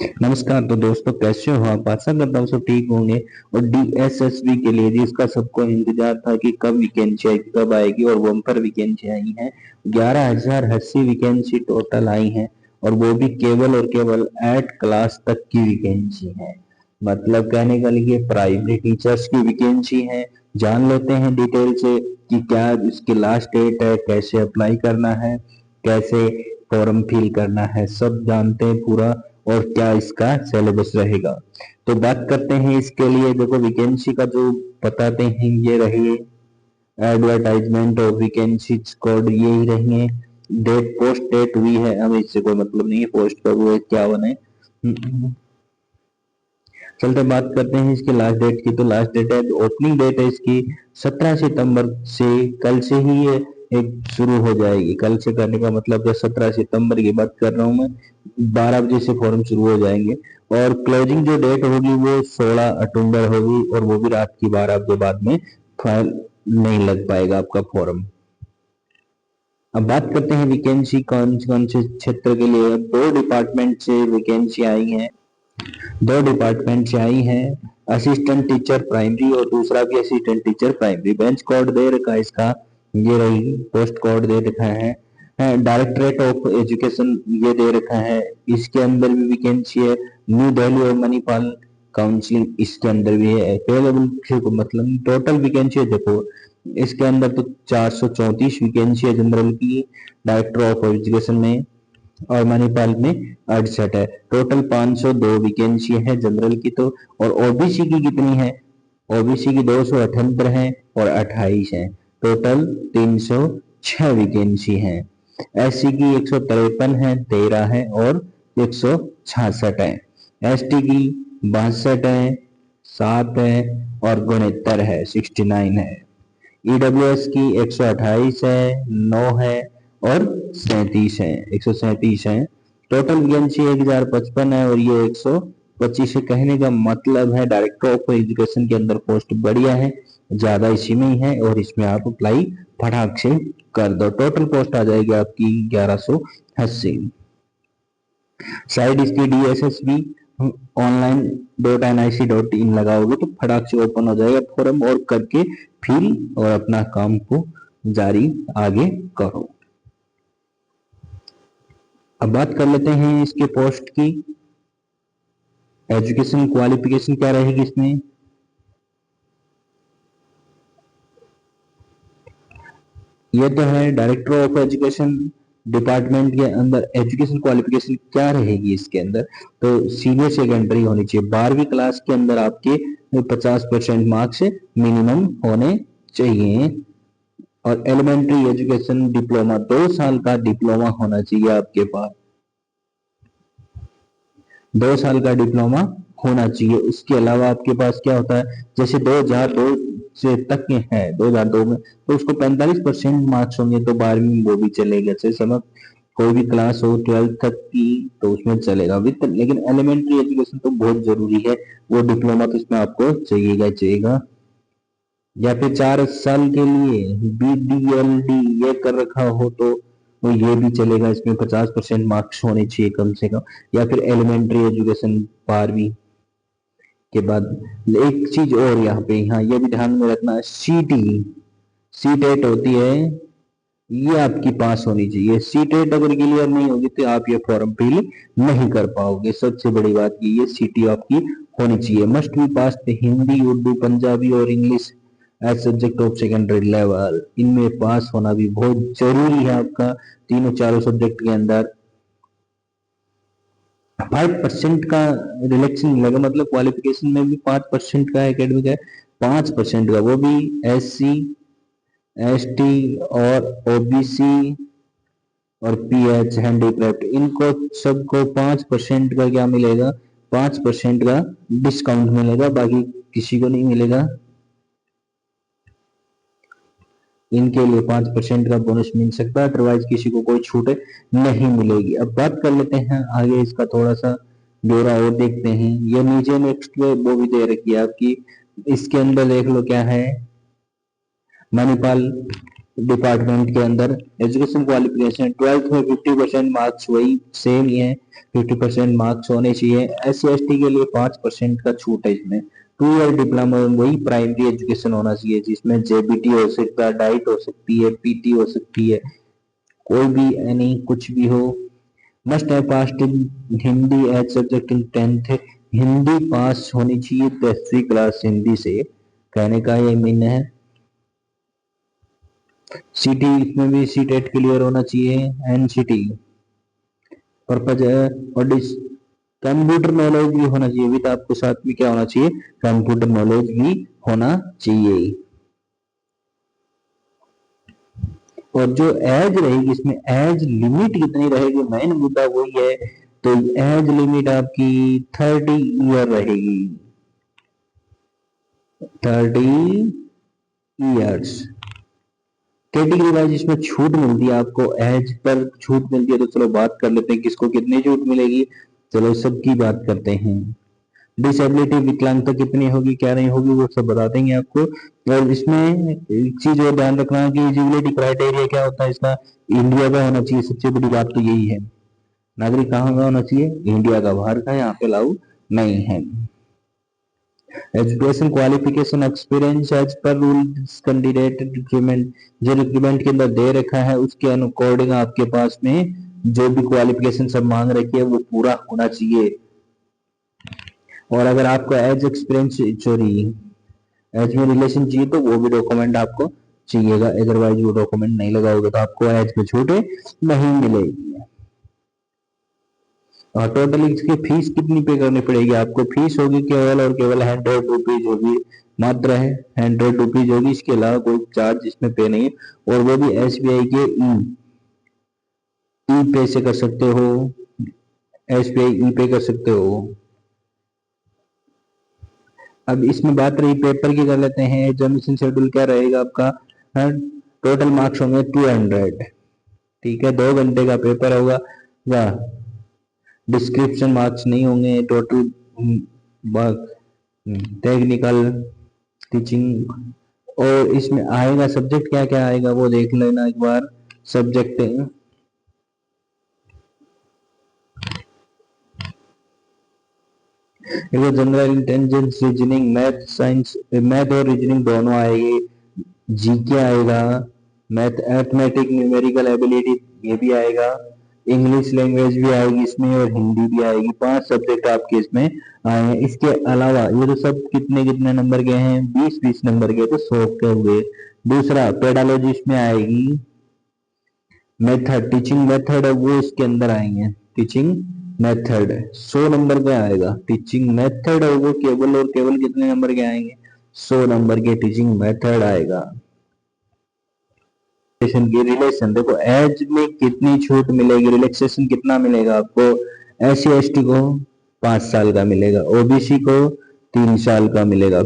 नमस्कार। तो दोस्तों, कैसे हो आप? आशा करता हूँ सब ठीक होंगे। और डीएसएसबी के लिए जिसका सबको इंतजार था कि कब वैकेंसी आएगी, कब आएगी, और बम्पर वैकेंसी आई है। 11,080 वैकेंसी टोटल आई है, और वो भी केवल और केवल 8 क्लास तक की वैकेंसी है। मतलब कहने का लिए प्राइमरी टीचर्स की वैकेंसी है। जान लेते हैं डिटेल से कि क्या इसकी लास्ट डेट है, कैसे अप्लाई करना है, कैसे फॉर्म फिल करना है, सब जानते हैं पूरा। और क्या इसका सिलेबस रहेगा, तो बात करते हैं इसके लिए। देखो, वैकेंसी का जो बताते हैं ये रही एडवर्टाइजमेंट और वैकेंसी कोड, ये ही रहेंगे। डेट पोस्ट डेट हुई है, हमें इससे कोई मतलब नहीं है पोस्ट कब हुए क्या बने। चलते बात करते हैं इसकी लास्ट डेट की। तो लास्ट डेट है, ओपनिंग डेट है इसकी 17 सितंबर से। कल से ही ये एक शुरू हो जाएगी। कल से करने का मतलब जो 17 सितंबर की बात कर रहा हूँ मैं, 12 बजे से फॉर्म शुरू हो जाएंगे। और क्लोजिंग जो डेट होगी वो 16 अक्टूबर होगी, और वो भी रात की 12 बजे बाद में फाइल नहीं लग पाएगा आपका फॉर्म। अब बात करते हैं वैकेंसी कौन कौन से क्षेत्र के लिए। दो डिपार्टमेंट से वैकेंसी आई है, दो डिपार्टमेंट से आई है। असिस्टेंट टीचर प्राइमरी और दूसरा भी assistant teacher primary. Bench code दे रखा है इसका, ये रही। पोस्ट कोड दे रखा है। डायरेक्टरेट ऑफ एजुकेशन ये दे रखा है। इसके अंदर भी वैकेंसी है। न्यू दिल्ली और मणिपाल काउंसिलिंग इसके अंदर भी है। अवेलेबल मतलब टोटल वैकेंसी है, देखो इसके अंदर तो 434 वैकेंसी है जनरल की, डायरेक्टर ऑफ एजुकेशन में, और मणिपाल में 68 है। टोटल 502 वैकेंसी है जनरल की। तो और ओबीसी की कितनी है? ओबीसी की 278 है और 28 है। टोटल 306 वैकेंसी है। एससी की 153 है, 13 है और 166 है। एसटी की 62 है, 7 है और 69 है, 69 है। ईडब्ल्यूएस की 128 है, 9 है और 37 है, 137 है। टोटल वैकेंसी 1055 है और ये 125 है। कहने का मतलब है डायरेक्टर ऑफ एजुकेशन के अंदर पोस्ट बढ़िया है, ज्यादा इसी में ही है, और इसमें आप अप्लाई फटाक से कर दो। टोटल पोस्ट आ जाएगी आपकी 1180। साइड इसकी डीएसएसबी online.nic.in लगाओगे तो फटाक से ओपन हो जाएगा फॉर्म, और करके फिल और अपना काम को जारी आगे करो। अब बात कर लेते हैं इसके पोस्ट की। एजुकेशन क्वालिफिकेशन क्या रहेगी इसमें? ये तो है डायरेक्टर ऑफ एजुकेशन डिपार्टमेंट के अंदर। एजुकेशन क्वालिफिकेशन क्या रहेगी इसके अंदर? तो सीनियर सेकेंडरी होनी चाहिए। 12वीं क्लास के अंदर आपके 50% मार्क्स मिनिमम होने चाहिए। और एलिमेंट्री एजुकेशन डिप्लोमा, 2 साल का डिप्लोमा होना चाहिए आपके पास। 2 साल का डिप्लोमा होना चाहिए। उसके अलावा आपके पास क्या होता है, जैसे 2002 से तक के हैं, 2002 में, तो उसको 45% मार्क्स होंगे तो 12वीं में वो भी चलेगा। जैसे समझ, कोई भी क्लास हो 12th तक की तो उसमें चलेगा विद। लेकिन एलिमेंट्री एजुकेशन तो बहुत जरूरी है, वो डिप्लोमा तो इसमें आपको चाहिएगा चाहिएगा। या फिर 4 साल के लिए बीडीएलडी ये कर रखा हो तो ये भी चलेगा। इसमें 50% मार्क्स होने चाहिए कम से कम। या फिर एलिमेंट्री एजुकेशन 12वीं के बाद। एक चीज और यहाँ पे, यहाँ ये भी ध्यान में रखना, सीटी सीटेट होती है, ये आपकी पास होनी चाहिए। सीटेट अगर क्लियर नहीं होगी तो आप ये फॉर्म फिल नहीं कर पाओगे। सबसे बड़ी बात ये सीटी आपकी होनी चाहिए। Must be pass Hindi, Urdu, Punjabi और English as subject of secondary level. इनमें पास होना भी बहुत जरूरी है आपका, तीनों चारों सब्जेक्ट के अंदर। 5% का रिलेक्शन मिलेगा, मतलब क्वालिफिकेशन में भी 5% का एकेडमिक है, 5% का, वो भी SC ST और OBC और PH हैंडीक्राफ्ट, इनको सबको 5% का क्या मिलेगा, 5% का डिस्काउंट मिलेगा, बाकी किसी को नहीं मिलेगा। इनके लिए 5% का बोनस मिल सकता है, अदरवाइज किसी को कोई छूट नहीं मिलेगी। अब बात कर लेते हैं आगे इसका थोड़ा सा ब्यौरा और देखते हैं। ये नीचे नेक्स्ट में वो भी दे रखी है आपकी, इसके अंदर देख लो क्या है। मणिपाल डिपार्टमेंट के अंदर एजुकेशन क्वालिफिकेशन 12th में 50% मार्क्स वही सेम ही है, 50% मार्क्स होने चाहिए। SC ST के लिए 5% का छूट है इसमें। 2 ईयर डिप्लोमा वही प्राइमरी एजुकेशन होना चाहिए जिसमें JBT हो सकता है, डाइट हो सकती है, PT हो सकती है, कोई भी एनी कुछ भी हो। Must have passed in Hindi as subject in 10th, Hindi pass होनी चाहिए 10वीं क्लास हिंदी से, कहने का ये मीन है। CT इसमें भी CTET क्लियर होना चाहिए, NCT पर्पज है। और कंप्यूटर नॉलेज भी होना चाहिए, विद आपको साथ में क्या होना चाहिए, कंप्यूटर नॉलेज भी होना चाहिए। और जो एज रहेगी इसमें, एज लिमिट कितनी रहेगी, मेन मुद्दा वही है। तो एज लिमिट आपकी 30 ईयर रहेगी, 30 ईयर्स। कैटेगरी वाइज इसमें छूट मिलती है आपको, एज पर छूट मिलती है। तो चलो बात कर लेते हैं किसको कितनी छूट मिलेगी, चलो सबकी बात करते हैं। डिसेबिलिटी विकलांगता कितनी होगी क्या नहीं होगी वो सब बता देंगे आपको। और इसमें एक चीज और ध्यान रखना कि एलिजिबिलिटी क्राइटेरिया क्या होता है इसका, इंडिया का होना चाहिए, सबसे बड़ी बात तो यही है। नागरिक कहाँ का होना चाहिए, इंडिया का, बाहर का यहाँ पे लागू नहीं है। Education qualification experience as per rules candidate recruitment, जो रिक्रूटमेंट के अंदर दे रखा है उसके अकॉर्डिंग आपके पास में जो भी क्वालिफिकेशन सब मांग रखी है वो पूरा होना चाहिए। और अगर आपको एज एक्सपीरियंस सॉरी एज में रिलेशन चाहिए तो वो भी डॉक्यूमेंट आपको चाहिएगा, अदरवाइज वो डॉक्यूमेंट नहीं लगाओगे तो आपको एज में छूट नहीं मिलेगी। और टोटल इसकी फीस कितनी पे करनी पड़ेगी आपको, फीस होगी केवल और केवल 100 रुपीज होगी, मात्र है 100 रुपीज होगी, इसके अलावा कोई चार्ज इसमें पे नहीं है। और वो भी SBI के ई पे से कर सकते हो, SBI ई पे कर सकते हो। अब इसमें बात रही पेपर की कर लेते हैं। एग्जामिनेशन शेड्यूल क्या रहेगा आपका, टोटल मार्क्स होंगे 200, ठीक है, 2 घंटे का पेपर होगा। वाह, डिस्क्रिप्शन मार्क्स नहीं होंगे, टोटल टेक्निकल टीचिंग। और इसमें आएगा सब्जेक्ट क्या क्या आएगा वो देख लेना एक बार। Subject general intelligence, reasoning, math science, math और रीजनिंग दोनों आएगी, GK आएगा, मैथ अरिथमेटिक न्यूमेरिकल एबिलिटी ये भी आएगा, इंग्लिश लैंग्वेज भी आएगी इसमें और हिंदी भी आएगी। 5 सब्जेक्ट आपके इसमें आए हैं। इसके अलावा ये तो सब कितने कितने नंबर के हैं, 20-20 नंबर के, तो 100 के हुए। दूसरा पेडालॉजी इसमें आएगी, मेथड टीचिंग मेथड है वो इसके अंदर आएंगे, टीचिंग मेथड 100 नंबर का आएगा, टीचिंग मेथड है वो केवल और केवल कितने नंबर के आएंगे, 100 नंबर के टीचिंग मेथड आएगा। की रिलेशन देखो, एज में कितनी छूट मिलेगी, रिलैक्सेशन कितना मिलेगा आपको, SC ST को 5 साल का मिलेगा, OBC को 3 साल का मिलेगा,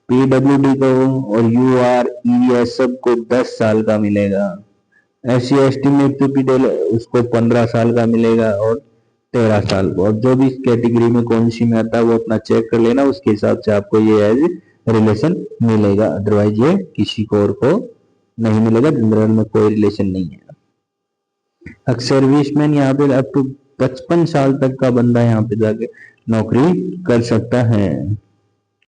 PWD को और UR ES सबको 10 साल का मिलेगा। SC ST में PPDL उसको 15 साल का मिलेगा और 13 साल को। और जो भी कैटेगरी में कौन सी में आता है वो अपना चेक कर लेना, उसके हिसाब से आपको ये एज रिलेशन मिलेगा, अदरवाइज ये किसी को और को नहीं मिलेगा, जनरल में कोई रिलेशन नहीं है। सर्विसमैन यहाँ पे अप टू 55 साल तक का बंदा यहाँ पे जाके नौकरी कर सकता है।